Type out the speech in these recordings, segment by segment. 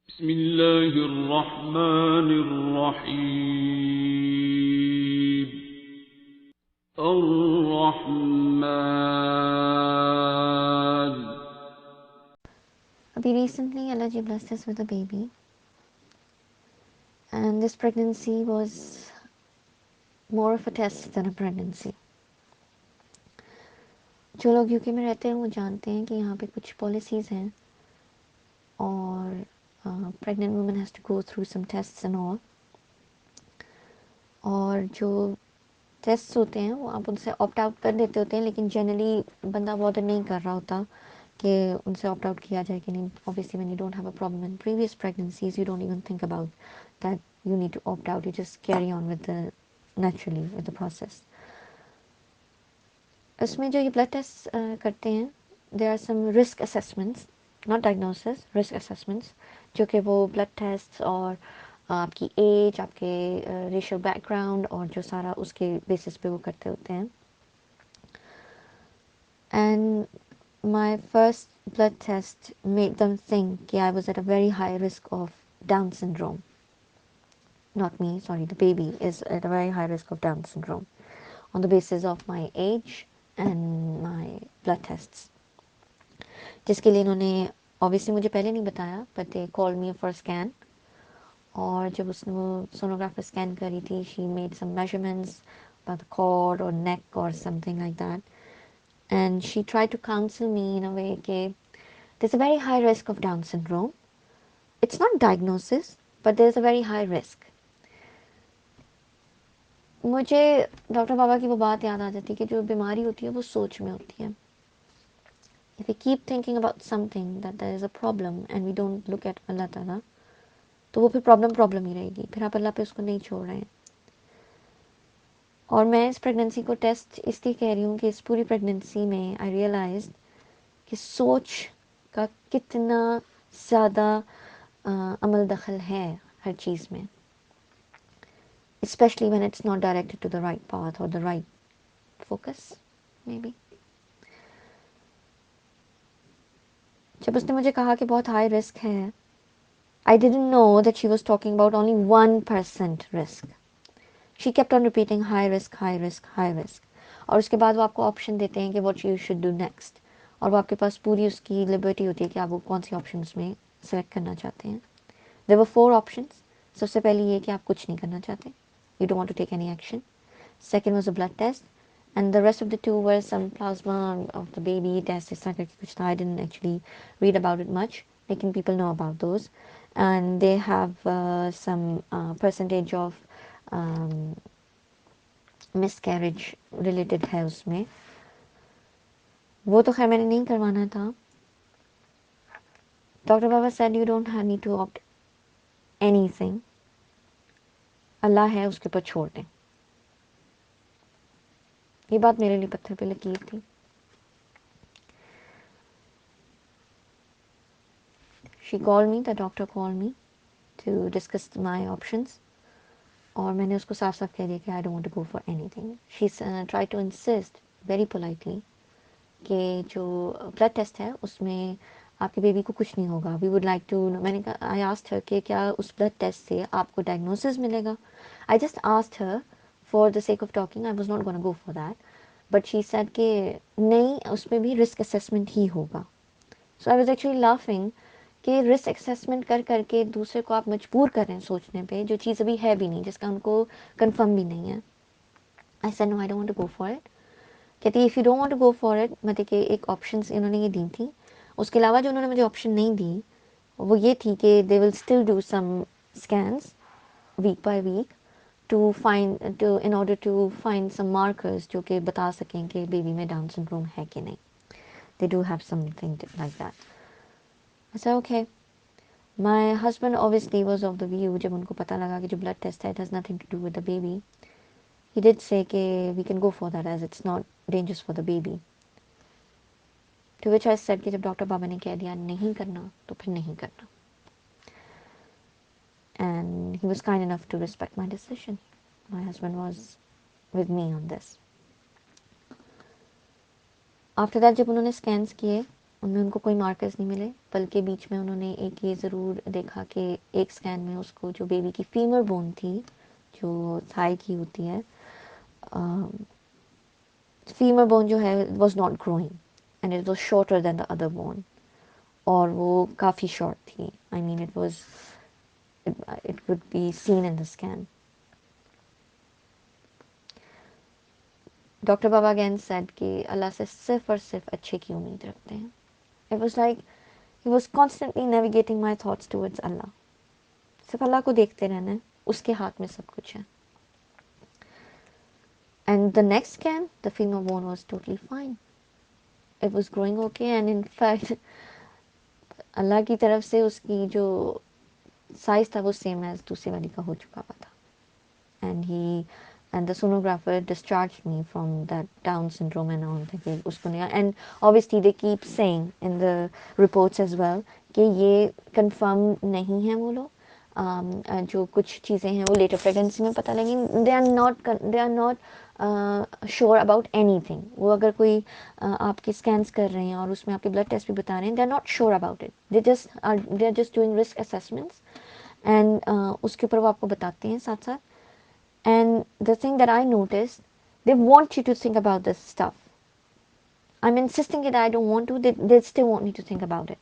بسم الله الرحمن الرحيم الرحمن. Abhi recently Allah ji blessed us with a baby, and this pregnancy was more of a test than a pregnancy. जो लोग यूके में रहते हैं वो जानते हैं कि यहाँ पे कुछ पॉलिसीज़ हैं और pregnant women has to go through some tests and all, और जो टेस्ट होते हैं वो आप उनसे ऑप्ट आउट कर देते होते हैं, लेकिन जनरली बंदा बॉदर नहीं कर रहा होता कि उनसे ऑप्ट आउट किया जाए कि नहीं. Obviously when you don't have a problem in previous pregnancies you don't even think about that you need to opt out, you just carry on with the naturally with the process. इसमें जो ये blood test करते हैं, there are some risk assessments, not diagnosis, risk assessments, जो कि वो blood test और आपकी एज, आपके रेशियल बैकग्राउंड और जो सारा उसके बेसिस पे वो करते होते हैं. And my first blood test made them think कि I was at a very high risk of Down syndrome. Not me, sorry, the baby is at a very high risk of Down syndrome on the basis of my age and my blood tests. जिसके लिए इन्होंने obviously मुझे पहले नहीं बताया, but they called me for scan. और जब उसने वो सोनोग्राफर स्कैन करी थी, she made some measurements about the cord or neck or something like that, and she tried to counsel me in a way कि there's a very high risk of Down syndrome. It's not diagnosis, but there's a very high risk. मुझे doctor बाबा की वो बात याद आ जाती है कि जो बीमारी होती है वो सोच में होती है. If we keep thinking about something that there is a problem and we don't look at अल्लाह ताला, तो वो फिर प्रॉब्लम ही रहेगी, फिर आप अल्लाह पे उसको नहीं छोड़ रहे हैं. और मैं इस प्रेगनेंसी को टेस्ट इसलिए कह रही हूँ कि इस पूरी प्रेगनेंसी में आई रियलाइज कि सोच का कितना ज़्यादा अमल दखल है हर चीज़ में, especially when it's not directed to the right path or the right focus maybe. जब उसने मुझे कहा कि बहुत हाई रिस्क है, I didn't know that she was talking about only 1% risk. She kept on repeating high risk, high risk, high risk. और उसके बाद वो आपको ऑप्शन देते हैं कि what you should do next. और वो आपके पास पूरी उसकी लिबर्टी होती है कि आप वो कौन सी ऑप्शन उसमें सेलेक्ट करना चाहते हैं. There were 4 options. सबसे पहली ये कि आप कुछ नहीं करना चाहते. You don't want to take any action. Second was a blood test. And the rest of the 2 were some plasma of the baby test. इस तरह करके कुछ था. I didn't actually read about it much. लेकिन people know about those. And they have some percentage of miscarriage related है उसमें. वो तो खैर मैंने नहीं करवाना था. Doctor Baba said you don't need to opt anything. अल्लाह है, उसके ऊपर छोड़ दें. ये बात मेरे लिए पत्थर पे लकीर थी. She called me, the doctor called me to discuss my options. और मैंने उसको साफ साफ कह दिया कि I don't want to go for anything. She tried to insist very politely कि जो ब्लड टेस्ट है उसमें आपके बेबी को कुछ नहीं होगा. वी वुड लाइक टू, मैंने कहा, आई आस्क्ड हर कि क्या उस ब्लड टेस्ट से आपको डायग्नोसिस मिलेगा. I just asked her for the sake of talking. I was not gonna go for that, but she said कि नहीं, उसमें भी रिस्क असेसमेंट ही होगा. सो आई वाज एक्चुअली लाफिंग कि रिस्क असेसमेंट कर करके दूसरे को आप मजबूर कर रहे हैं सोचने पे जो चीज़ अभी है भी नहीं, जिसका उनको कंफर्म भी नहीं है. I said no, I don't want to go for it. कहती if you don't want to go for it, मतलब कि एक ऑप्शंस इन्होंने ये दी थी. उसके अलावा जो उन्होंने मुझे ऑप्शन नहीं दी वो ये थी कि they will still do some scans week by week to find to in order to find some markers जो कि बता सकें कि बेबी में डाउन सिंड्रोम है कि नहीं. They do have something like that. I said okay. My husband obviously was of the view, जब उनको पता लगा कि जो ब्लड टेस्ट है it has nothing to do with the baby, he did say कि we can go for that as it's not dangerous for the baby. To which I said कि जब डॉक्टर बाबा ने कह दिया नहीं करना तो फिर नहीं करना. And he was kind enough to respect my decision. My husband was with me on this. After that जब उन्होंने स्कैन्स किए उनमें उनको कोई मार्कर्स नहीं मिले, बल्कि बीच में उन्होंने एक ये ज़रूर देखा कि एक स्कैन में उसको जो बेबी की फीमर बोन थी, जो थाई की होती है, फीमर बोन जो है was not growing and it was shorter than the other bone, और वो काफ़ी शॉर्ट थी. I mean it was, it could be seen in the scan. Doctor Baba again said कि अल्लाह से सिर्फ और सिर्फ अच्छे की उम्मीद रखते हैं. It was like he was constantly navigating my thoughts towards अल्लाह. सिर्फ अल्लाह को देखते रहना है, उसके हाथ में सब कुछ है. And the next scan the femur bone was totally fine. It was growing okay and in fact अल्लाह की तरफ से उसकी जो साइज था वो सेम एज दूसरी वाली का हो चुका हुआ था. And the sonographer discharged me from that Down syndrome and all that. उसको नहीं, and obviously they keep saying in the reports as well कि ये confirm नहीं है वो लोग. जो कुछ चीज़ें हैं वो later pregnancy में पता लगी. They are not sure about anything. वो अगर कोई आपके scans कर रहे हैं और उसमें आपके blood test भी बता रहे हैं, they are not sure about it. They are just doing risk assessments and उसके ऊपर वो आपको बताते हैं साथ साथ. And the thing that I noticed, they want you to think about this stuff. I'm insisting that I don't want to, they still want me to think about it.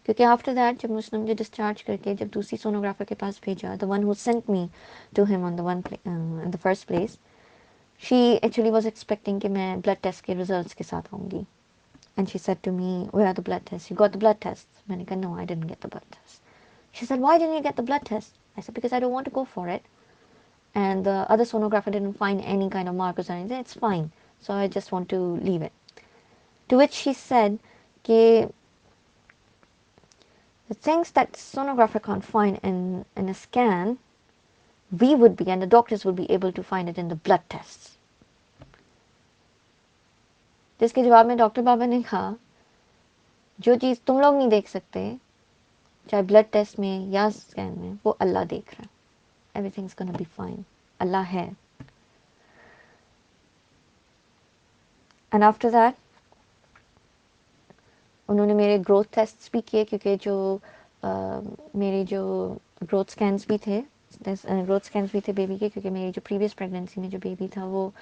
क्योंकि after that जब उसने मुझे discharge करके जब दूसरी sonographer के पास भेजा, the one who sent me to him on in the first place, she actually was expecting कि मैं ब्लड टेस्ट के रिजल्ट्स के साथ आऊँगी. And she said to me, where are the blood test, you got the blood test. मैंने कहा no, I didn't get the blood test. She said, why didn't you get the blood test? I said, because I don't want to go for it. And the other sonographer didn't find any kind of markers or anything. It's fine, so I just want to leave it. To which she said, "Ke the things that sonographer can't find in a scan, we would be, and the doctors would be able to find it in the blood tests." जिसके जवाब में doctor बाबा ने कहा, जो चीज़ तुम लोग नहीं देख सकते, चाहे ब्लड टेस्ट में या स्कैन में, वो अल्लाह देख रहा है. Everything's gonna be fine. अल्लाह है. And after that, उन्होंने मेरे ग्रोथ टेस्ट भी किए, क्योंकि जो मेरे जो ग्रोथ स्कैन्स भी थे, बेबी के, क्योंकि मेरी जो प्रीवियस प्रेगनेंसी में जो बेबी था वो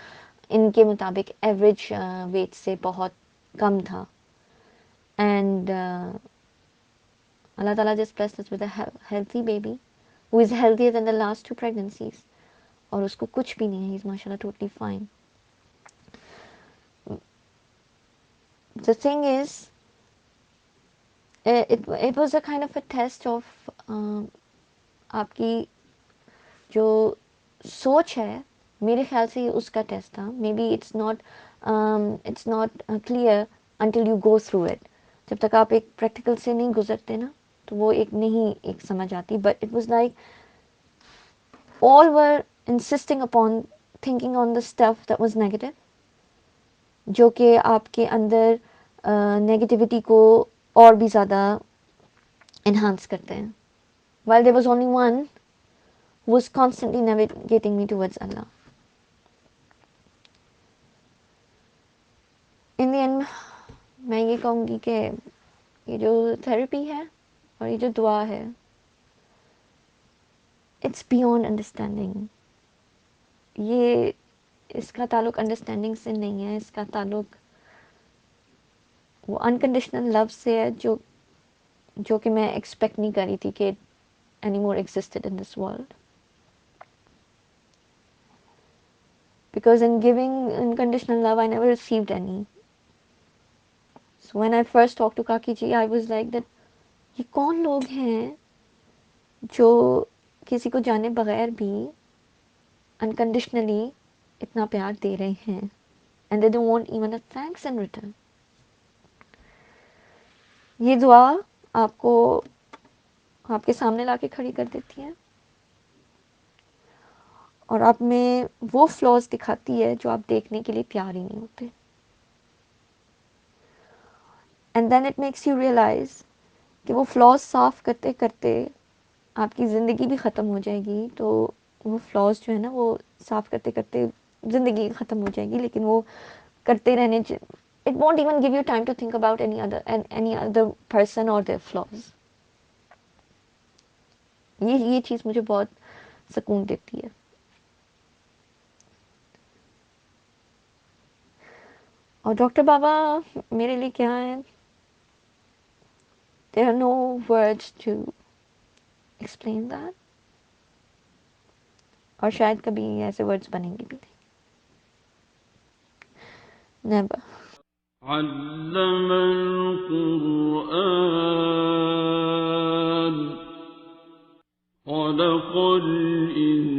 इनके मुताबिक एवरेज वेट से बहुत कम था. And Allah Taala just blessed us with a healthy baby who is healthier than the last 2 pregnancies. और उसको कुछ भी नहीं है, ही इज़ माशाल्लाह totally fine. The thing is, it was a kind of a test of आपकी जो सोच है, मेरे ख्याल से ये उसका टेस्ट था. May be it's not clear until you go through it. जब तक आप एक प्रैक्टिकल से नहीं गुजरते ना, तो वो एक समझ आती. But it was like all were insisting upon thinking on the stuff that was negative, जो कि आपके अंदर नेगेटिविटी को और भी ज़्यादा enhance करते हैं. While there was only one who was constantly navigating me towards Allah. In the end, मैं ये कहूँगी कि ये जो थेरेपी है और ये जो दुआ है, it's beyond understanding. ये इसका ताल्लुक अंडरस्टैंडिंग से नहीं है, इसका ताल्लुक वो अनकंडीशनल लव से है, जो कि मैं एक्सपेक्ट नहीं करी थी कि any more existed in this world. Because in giving unconditional love, I never received any. So when I first talked to Kaki ji, I was like that, ये कौन लोग हैं जो किसी को जाने बगैर भी अनकंडीशनली इतना प्यार दे रहे हैं, and they don't want even a thanks in return. ये दुआ आपको आपके सामने लाके खड़ी कर देती है और आप में वो फ्लॉज दिखाती है जो आप देखने के लिए तैयार ही नहीं होते. And then it makes you realise कि वो फ्लॉज साफ करते करते आपकी ज़िंदगी भी ख़त्म हो जाएगी. तो वो फ्लॉज जो है ना, वो साफ करते करते ज़िंदगी ख़त्म हो जाएगी, लेकिन वो करते रहने It won't even give you time to think about any other person or their flaws. ये चीज़ मुझे बहुत सुकून देती है. और डॉक्टर बाबा मेरे लिए क्या है? There are no words to explain that. और शायद कभी ऐसे वर्ड्स बनेंगे भी नहीं. Never. علم القرآن خلق الإنسان